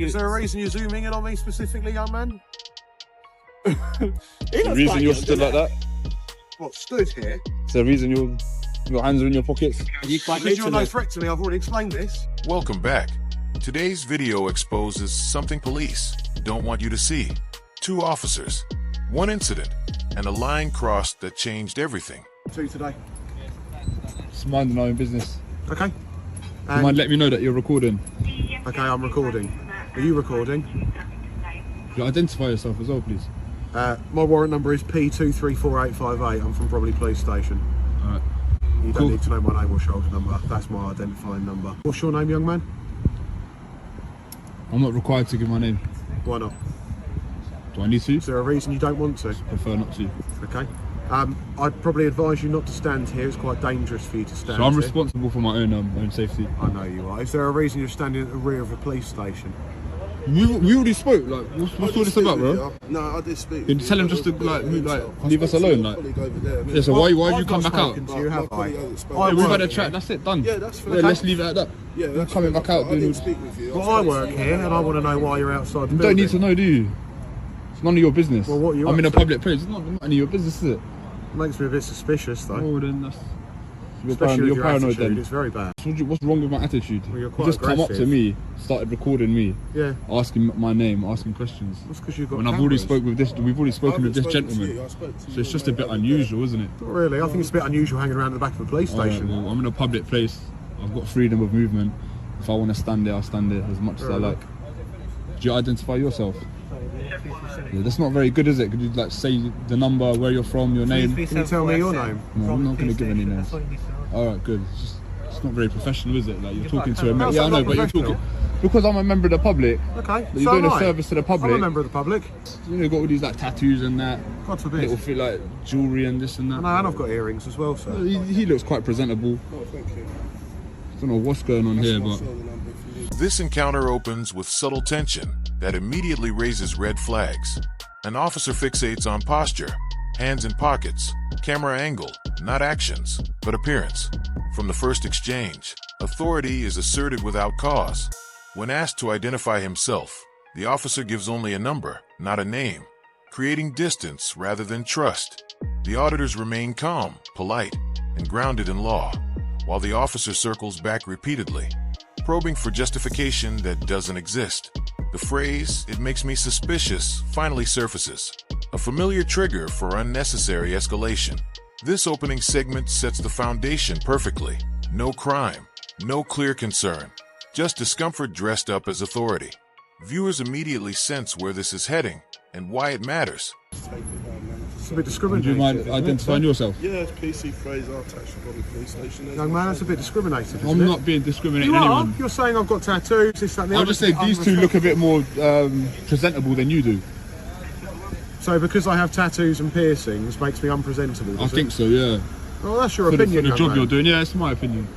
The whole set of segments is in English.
Is there a reason you're zooming in on me specifically, young man? The reason you're stood like that? What, stood here? Is there a reason your hands are in your pockets? Because you're no threat to me, I've already explained this. Welcome back. Today's video exposes something police don't want you to see. 2 officers, 1 incident, and a line crossed that changed everything. 2 today. Just minding our own business. Okay. Do you mind letting me know that you're recording? Okay, I'm recording. Are you recording? You identify yourself as well, please. My warrant number is P234858. I'm from Bromley Police Station. Alright. You don't need to know my name or shoulder number. That's my identifying number. What's your name, young man? I'm not required to give my name. Why not? Do I need to? Is there a reason you don't want to? Prefer not to. Okay. I'd probably advise you not to stand here. It's quite dangerous for you to stand So I'm here. responsible for my own safety. I know you are. Is there a reason you're standing at the rear of a police station? We already spoke. Like, what's all this about, bro? No, I did speak. You tell him just to leave us alone. Like, yeah. So why you come back out? To you, have I? We've had a chat. That's it. Done. Yeah, that's fine. Yeah, let's leave it at that. Yeah, that's coming back out. I didn't speak with you. Well, I work here, and I want to know why you're outside the You building. don't need to know, do you? It's none of your business. Well, what are you I'm up in a to? public place. It's not any of your business, is it? Makes me a bit suspicious, though. Oh, then that's... Especially with You're your paranoid attitude, then. it's very bad. What's wrong with my attitude? Well, you're You quite just come up to aggressive. me, started recording me, Yeah. asking my name, asking questions. That's because you've got When I've already cameras. we've already spoken with this I haven't spoken to gentleman. you, I spoke to So you it's just a bit already. unusual, isn't it? Not really. I think it's a bit unusual hanging around the back of a police Alright, station. well, I'm in a public place. I've got freedom of movement. If I want to stand there, I'll stand there as much as I like. Do you identify yourself? Yeah, that's not very good, is it? Could you say the number, where you're from, your name? Can you tell me your name? No, I'm not going to give any names. Alright, good. It's not very professional, is it? Like you're talking to a member. How's Yeah, I that know, not but you're professional? talking because I'm a member of the public. Okay. You're so doing am a I. service to the public. I'm a member of the public. You know, got all these tattoos and that. God forbid. Little fit jewellery and this and that. No, and I've got earrings as well, sir. He looks quite presentable. Oh, thank you. I don't know what's going on here, but This encounter opens with subtle tension that immediately raises red flags. An officer fixates on posture, hands in pockets, camera angle, not actions, but appearance. From the first exchange, authority is asserted without cause. When asked to identify himself, the officer gives only a number, not a name, creating distance rather than trust. The auditors remain calm, polite, and grounded in law, while the officer circles back repeatedly, probing for justification that doesn't exist. The phrase, "it makes me suspicious," finally surfaces, a familiar trigger for unnecessary escalation. This opening segment sets the foundation perfectly. No crime, no clear concern, just discomfort dressed up as authority. Viewers immediately sense where this is heading and why it matters. It's a bit do discriminating. you mind isn't it, identifying sir? yourself? Yeah, it's PC Fraser, attached to the police station. Young man, that's a bit discriminating, isn't I'm it? not being discriminating You are. anyone. You're saying I've got tattoos, this, that, and the I'll other. just say these two look a bit more presentable than you do. So because I have tattoos and piercings makes me unpresentable, I does think it? so, yeah. Well, that's your For the opinion, young job man. you're doing, yeah, it's my opinion.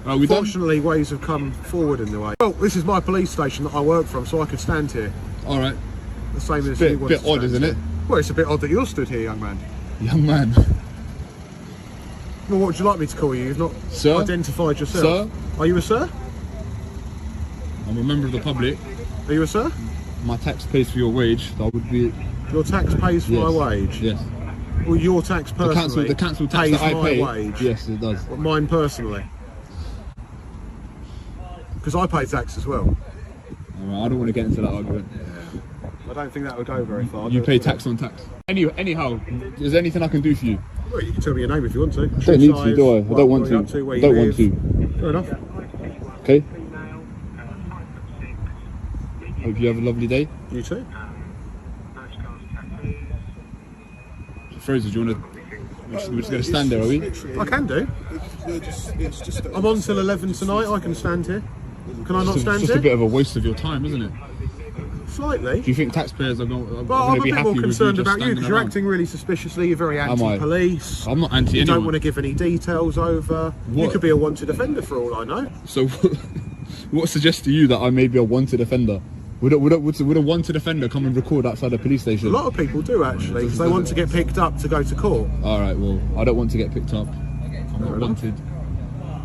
We done? Fortunately, ways have come forward in the way. Well, this is my police station that I work from, so I could stand here. All right. The same as Bit you want odd, to stand isn't here. it? Well, it's a bit odd that you're stood here, young man. Young man. Well, what would you like me to call you? You've not Sir? identified yourself. Sir? Are you a sir? I'm a member of the public. Are you a sir? My tax pays for your wage. That would be... Your tax pays for my wage? Yes. Well, your tax personally The council tax pays that I my pay. wage? Yes, it does. Well, mine personally? Because I pay tax as well. All right, I don't want to get into that argument. I don't think that would go very far. You pay tax on tax. Anyhow, is there anything I can do for you? Well, you can tell me your name if you want to. I don't need to, do I? I don't want to. I Don't want to. Fair enough. Okay? Hope you have a lovely day. You too. Fraser, do you want to... We're just going to stand there, are we? I can do. It's just I'm on till 11 tonight. I can stand here. Can I not It's stand just here? a bit of a waste of your time, isn't it? Slightly. Do you think taxpayers are going Well, I'm to a be bit happy more with concerned you just about you standing because you're around? acting really suspiciously. You're very I? anti-police. I'm not anti You anyone. don't want to give any details over. You What? could be a wanted offender for all I know. So, what suggests to you that I may be a wanted offender? Would a wanted offender come and record outside a police A station? lot of people do actually because they want to get picked up to go to court. All right, well, I don't want to get picked up. I'm not wanted.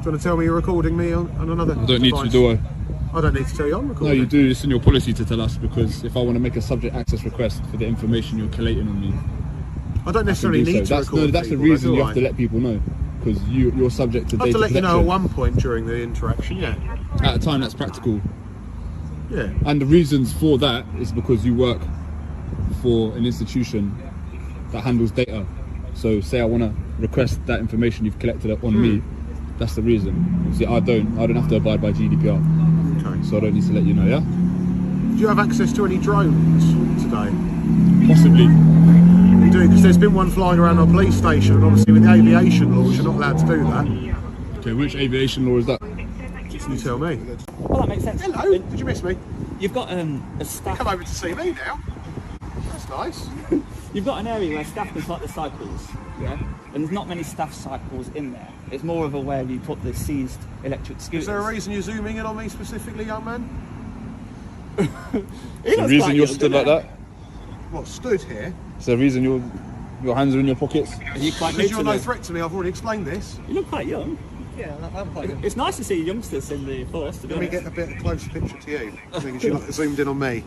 you want to tell me you're recording me on another I don't need to, device? do I? I don't need to tell you I'm recording. No, you do. It's in your policy to tell us, because if I want to make a subject access request for the information you're collating on me, I don't necessarily do need so. to record That's the people, reason do you I? have to let people know, because you're subject to I have data to let you know at protection. one point during the interaction, yeah. At a time that's practical. Yeah. And the reasons for that is because you work for an institution that handles data. So say I want to request that information you've collected on me, that's the reason. See, I don't have to abide by GDPR. Okay. So I don't need to let you know, yeah? Do you have access to any drones today? Possibly. You do, because there's been one flying around our police station, and obviously with the aviation laws, you're not allowed to do that. Okay, which aviation law is that? You tell me. Well, that makes sense. Hello, did you miss me? You've got a staff. Come over to see me now. That's nice. You've got an area where staff can cycle the cycles, yeah. And there's not many staff cycles in there. It's more of a where you put the seized electric scooters. Is there a reason you're zooming in on me specifically, young man? The reason you're stood like that? What, stood here? Is there a reason your hands are in your pockets? Are you quite new Because to you're no the- threat to me, I've already explained this. You look quite young. Yeah, I'm quite young. It's nice to see youngsters in the force. To be Let me honest. get a bit of a closer picture to you. Because you zoomed in on me.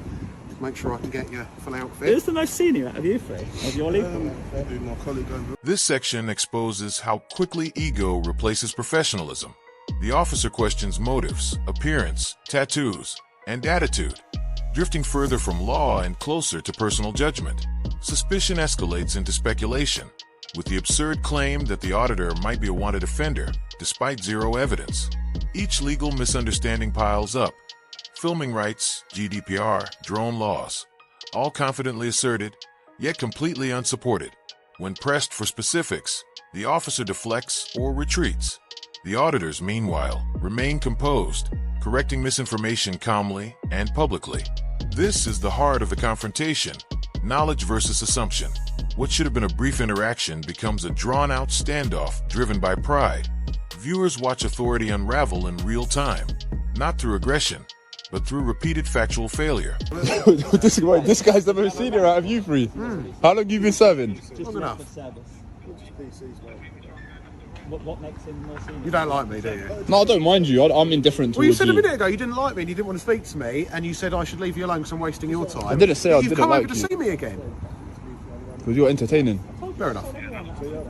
Make sure I can get your full outfit. Who's the most senior out of you three? Of your league? My colleague over. This section exposes how quickly ego replaces professionalism. The officer questions motives, appearance, tattoos, and attitude, drifting further from law and closer to personal judgment. Suspicion escalates into speculation, with the absurd claim that the auditor might be a wanted offender, despite zero evidence. Each legal misunderstanding piles up. Filming rights, GDPR, drone laws, all confidently asserted, yet completely unsupported. When pressed for specifics, the officer deflects or retreats. The auditors, meanwhile, remain composed, correcting misinformation calmly and publicly. This is the heart of the confrontation: knowledge versus assumption. What should have been a brief interaction becomes a drawn-out standoff driven by pride. Viewers watch authority unravel in real time, not through aggression, but through repeated factual failure. this guy's the most senior out of you three. How long have you been serving? Long enough. What makes him more senior? You don't like me, do you? No, I don't mind you. I'm indifferent Well, you towards said a you. minute ago you didn't like me and you didn't want to speak to me, and you said I should leave you alone because I'm wasting your time. I didn't say I You've didn't come like over to you. see me again. Because you're entertaining. Fair enough. So yeah, I've told you. I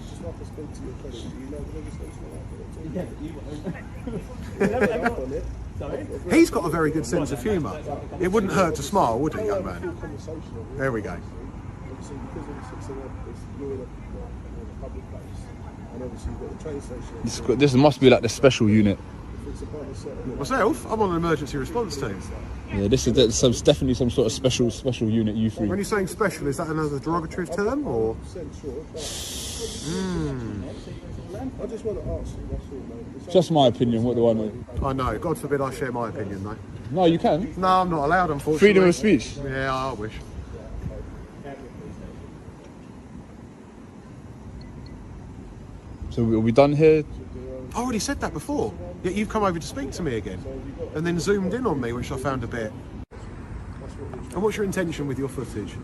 just like to speak to your colleague. Do you know the legislation? Sorry? He's got a very good sense of humour. It wouldn't hurt to smile, would it, young man? Conversational. There we go. Obviously, because you're in a public place, and obviously you've got the train station. This must be like the special unit. If it's above a certain Myself, I'm on an emergency response team. Yeah, this is definitely some sort of special unit. You three. When you're saying special, is that another derogatory term, or? percent sure. I just want to ask you, that's all, mate. Just my opinion. What do I know? I know. God forbid I share my opinion, though. No, you can. No, I'm not allowed, unfortunately. Freedom of speech. Yeah, I wish. So are we done here? I already said that before. Yet you've come over to speak to me again, and then zoomed in on me, which I found a bit. And what's your intention with your footage?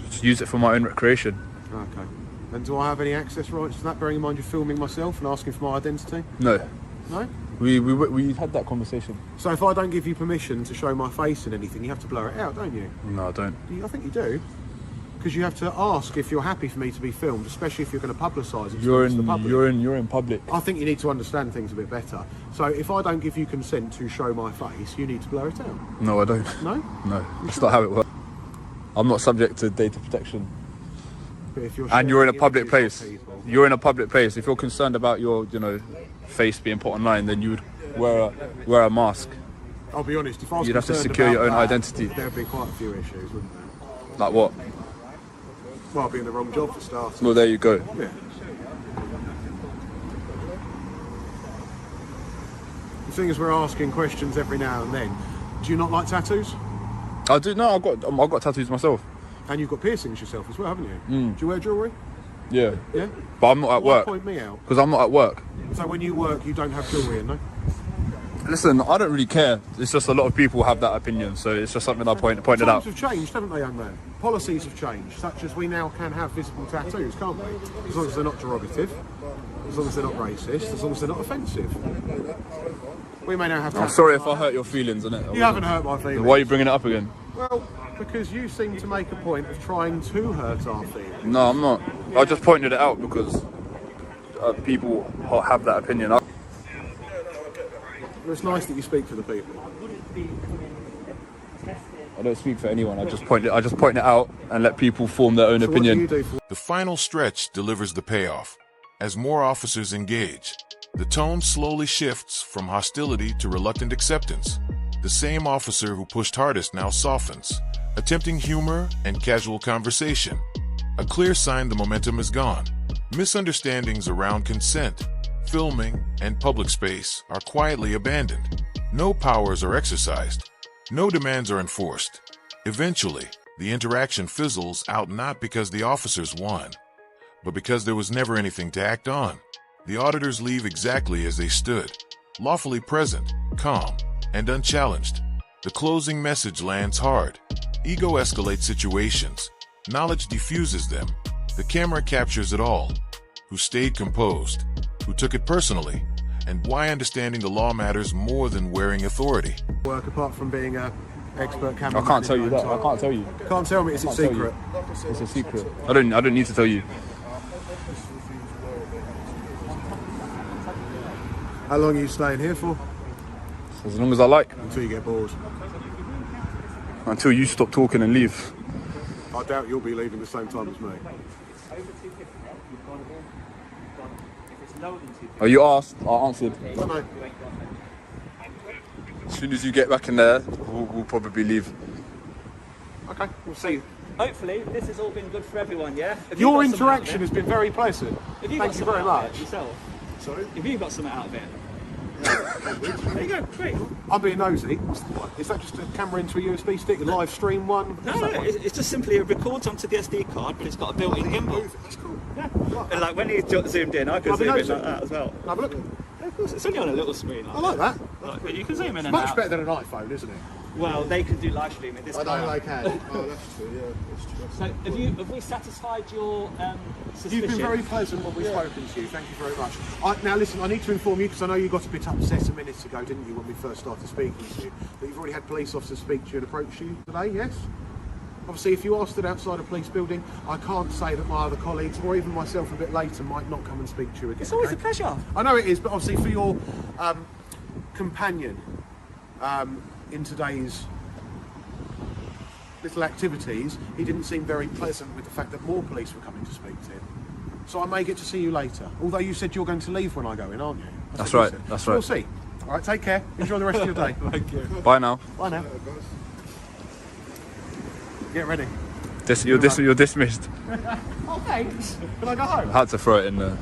Just use it for my own recreation. Okay. And do I have any access rights to that, bearing in mind you're filming myself and asking for my identity? No. No? We had that conversation. So if I don't give you permission to show my face in anything, you have to blur it out, don't you? No, I don't. I think you do. Because you have to ask if you're happy for me to be filmed, especially if you're going to publicise it to the public. You're in public. I think you need to understand things a bit better. So if I don't give you consent to show my face, you need to blur it out. No, I don't. No? No, that's not how it works. I'm not subject to data protection. But if And you're in a sharing public images place. of people- You're in a public place. If you're concerned about your, face being put online, then you would wear a mask. I'll be honest, if I was You'd have to concerned secure your about own that, identity. there would be quite a few issues, wouldn't there? Like what? Well, I'd be in the wrong job for starters. Well, there you go. Yeah. The thing is, we're asking questions every now and then. Do you not like tattoos? I do. No, I've got tattoos myself. And you've got piercings yourself as well, haven't you? Do you wear jewellery? Yeah. Yeah? But I'm not at Why work. point me out? Because I'm not at work. So when you work, you don't have jewellery in, no? Listen, I don't really care. It's just a lot of people have that opinion, so it's just something I pointed out. Times have changed, haven't they, young man? Policies have changed, such as we now can have visible tattoos, can't we? As long as they're not derogative, as long as they're not racist, as long as they're not offensive. We may now have tattoos. I'm sorry if I hurt your feelings, innit? You haven't hurt my feelings. Why are you bringing it up again? Well, because you seem to make a point of trying to hurt our feelings. No, I'm not. I just pointed it out because people have that opinion. It's nice that you speak for the people. I don't speak for anyone. I just point it out and let people form their own opinion. What do you do for The final stretch delivers the payoff. As more officers engage, the tone slowly shifts from hostility to reluctant acceptance. The same officer who pushed hardest now softens, attempting humor and casual conversation. A clear sign the momentum is gone. Misunderstandings around consent, filming, and public space are quietly abandoned. No powers are exercised. No demands are enforced. Eventually, the interaction fizzles out not because the officers won, but because there was never anything to act on. The auditors leave exactly as they stood, lawfully present, calm, and unchallenged. The closing message lands hard. Ego escalates situations. Knowledge diffuses them. The camera captures it all. Who stayed composed, who took it personally, and why understanding the law matters more than wearing authority. work apart from being an expert camera? I can't tell you that. I can't tell you. Can't tell me. Is it secret? It's a secret. I don't need to tell you. How long are you staying here for? As long as I like. Until you get bored. Until you stop talking and leave. I doubt you'll be leaving the same time as me. Oh, you asked, I answered. No. As soon as you get back in there, we'll probably leave. Okay, we'll see. Hopefully, this has all been good for everyone, yeah? Your interaction has been very pleasant. Thank you very much. Yourself? Sorry? Have you got something out of it? There you go, great. I'm being nosy. What's the one? Is that just a camera into a USB stick, a live stream one? No, it's just simply it records onto the SD card, but it's got a built-in gimbal. That's cool. Yeah. And like when you zoomed in, I could zoom in like that as well. Have a look. Yeah, of course, it's only on a little screen. I like that. But you can zoom in and Much out. better than an iPhone, isn't it? Well, they can do live streaming. This I know they can't. can. Oh, that's true, yeah. That's true. So have we satisfied your suspicion? You've been very pleasant when we've spoken to you. Thank you very much. Now listen, I need to inform you, because I know you got a bit upset a minute ago, didn't you, when we first started speaking to you, that you've already had police officers speak to you and approach you today, yes? Obviously, if you are stood outside a police building, I can't say that my other colleagues, or even myself a bit later, might not come and speak to you again. It's always okay? a pleasure. I know it is, but obviously for your companion in today's little activities, he didn't seem very pleasant with the fact that more police were coming to speak to him. So I may get to see you later. Although you said you're going to leave when I go in, aren't you? That's right, that's right. We'll see. All right, take care. Enjoy the rest of your day. Thank you. Bye now. Bye now. Get ready. You're dismissed. Oh, thanks. Can I go home? I had to throw it in there.